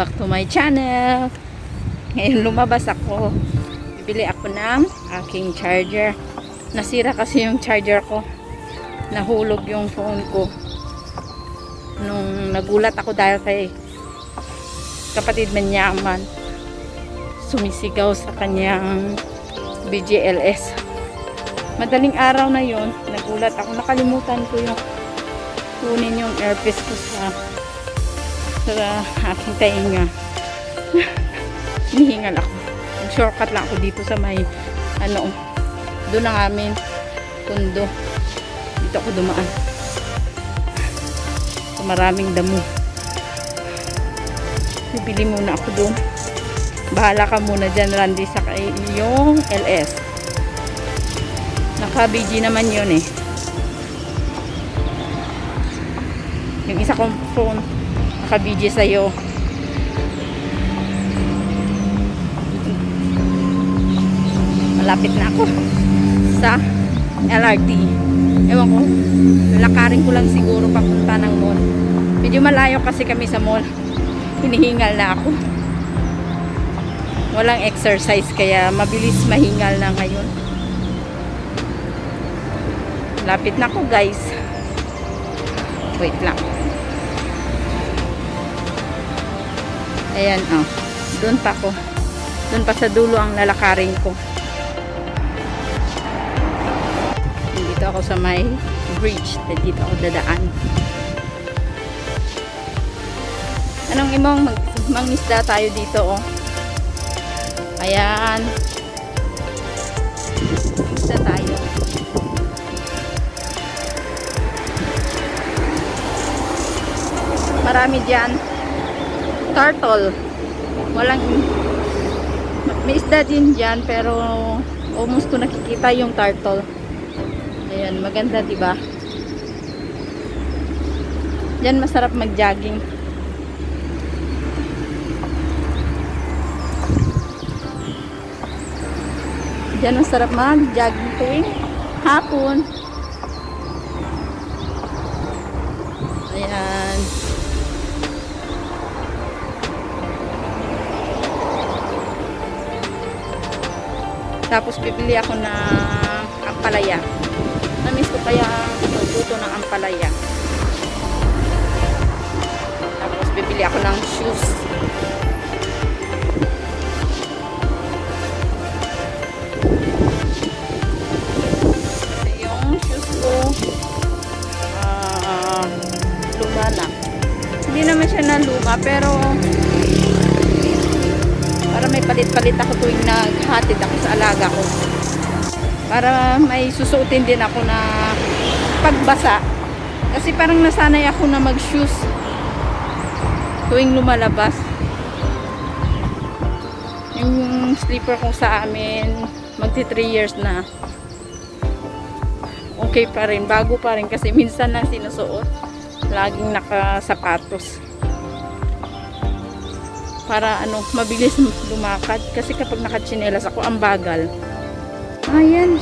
back to my channel. Ngayon lumabas ako. Bibili ako ng aking charger. Nasira kasi yung charger ko. Nahulog yung phone ko. Nung nagulat ako dahil kay kapatid manyaman. Sumisigaw sa kanyang BGLS. Madaling araw na yon, nagulat ako. Nakalimutan ko yung kunin yung earpiece ko sa aking tainga. Hinihingal ako. Shortcut lang ako dito sa may doon ang aming pundo. Dito ako dumaan. So, maraming damo. Bibili muna ako doon. Bahala ka muna dyan, Randy, sa yung LS. Naka-BG naman yun eh. Yung isa kong phone naka-BG sa'yo. Malapit na ako sa LRT. Ewan ko, lakarin ko lang siguro papunta ng mall. Medyo malayo kasi kami sa mall. Hinihingal na ako. Walang exercise kaya mabilis mahingal na ngayon. Lapit na ako, guys. Wait lang. Ayan, oh. Doon pa ako. Doon pa sa dulo ang lalakarin ko. Dito ako sa may bridge. Dito ako dadaan. Anong imong mangisda tayo dito, oh. Ayan. Isda tayo. Marami dyan. Turtle. Walang, may isda din dyan, pero almost ko nakikita yung turtle. Ayan, maganda, diba? Dyan masarap mag-jogging. Dyan masarap mag-jogging tuwing hapon. Ayan. Tapos bibili ako ng ampalaya. Namiss ko kaya magluto ng ampalaya. Tapos bibili ako ng shoes. Kasi yung shoes ko luma na. Hindi naman siya na luma, pero para may palit-palit ako tuwing naghatid ako sa alaga ko. Para may susuotin din ako na pagbasa. Kasi parang nasanay ako na mag-shoes tuwing lumalabas. Yung slipper ko sa amin, magti 3 years na. Okay pa rin, bago pa rin kasi minsan lang sinusuot. Laging nakasapatos. Para mabilis lumakad. Kasi kapag nakatsinelas ako, ang bagal. Ayan.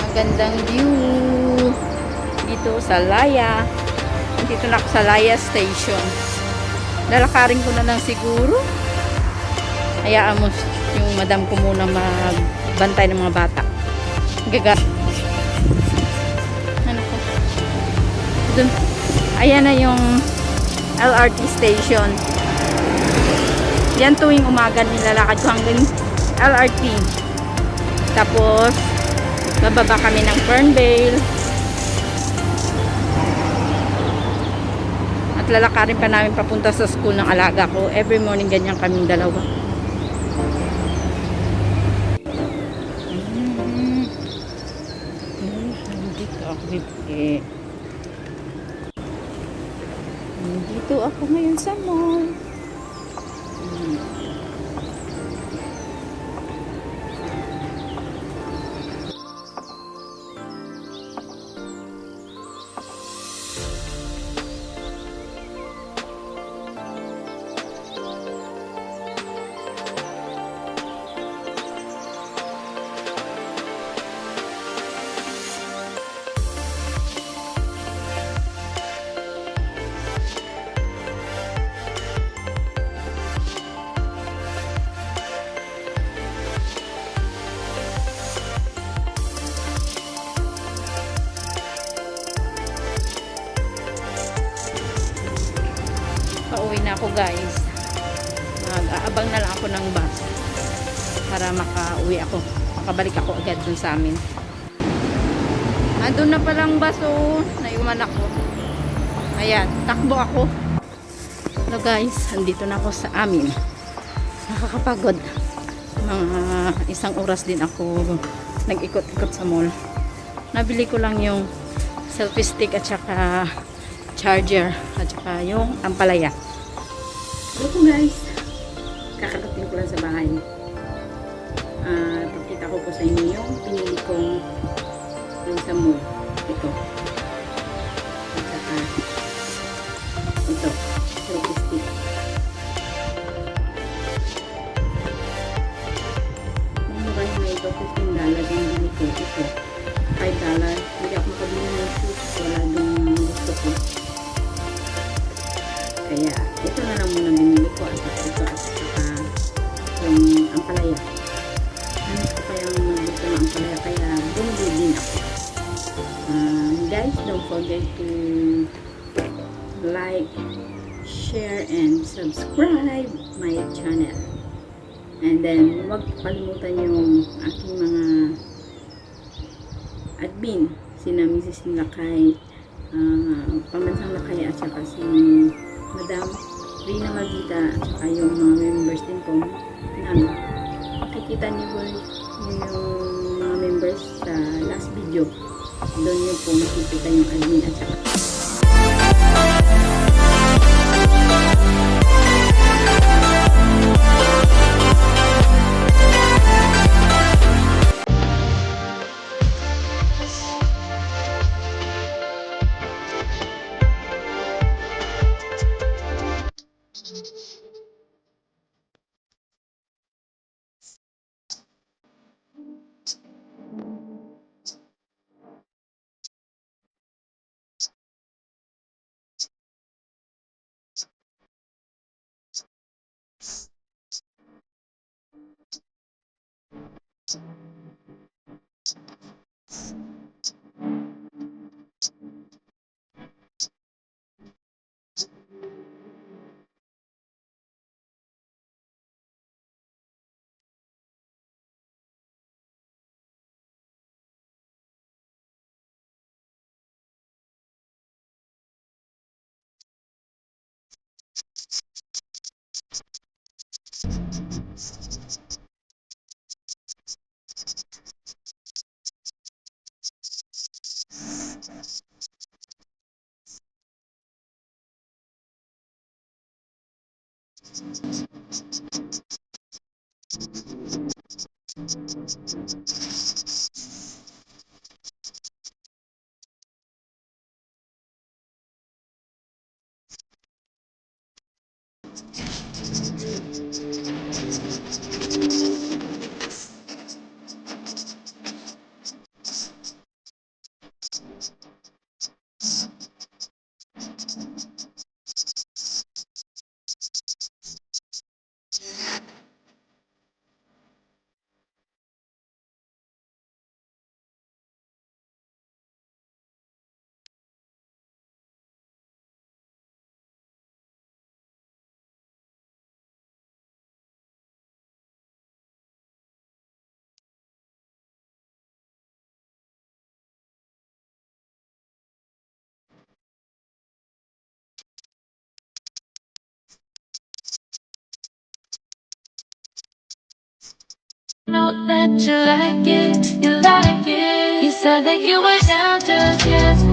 Magandang view. Dito sa Laya. Dito na ako sa Laya Station. Lalakarin ko na lang siguro. Hayaan mo yung madam ko muna magbantay ng mga bata. Gaga. Ano ko? Dun. Ayan na yung LRT station. Yan tuwing umaga nilalakad ko hanggang LRT. Tapos, bababa kami ng Fernvale. At lalakarin pa namin papunta sa school ng alaga ko. Every morning ganyan kaming dalawa. Dito ako ngayon sa mall. ako guys. Mag-aabang na lang ako ng bus para makauwi ako. Makabalik ako agad dun sa amin. Andun na palang bus oh. Naiwan ako. Ayan, takbo ako. Hello guys, andito na ako sa amin. Nakakapagod. Mga isang oras din ako nag-ikot-ikot sa mall. Nabili ko lang yung selfie stick at saka charger at saka yung ampalaya. Hello po guys. Kakarating ko lang sa bahay. Pagkita ko po sa inyo yung pinili kong yung sa mall. Ito. At saka ito. Selfie stick. Mamurahin na ito. $15 yung bili ko. Ito. $5. Hindi ako makabili ng shoes. Wala yung gusto ko. Kaya, ito na lang muna binili ko. At saka ito. At saka yung ampalaya. Hanap ko kayang gusto ng ampalaya. Kaya, bumili din ako. Guys, don't forget to like, share, and subscribe my channel. And then, huwag kalimutan yung aking mga admin, sina Mrs. Lakay, Pamansang Lakay, at saka si Madam Rina Magita, at saka yung mga members din po namin. Makikita niyo po yung mga members sa last video. Doon niyo po makikita yung admin at saka Know that you like it, you like it. You said that you were down to dance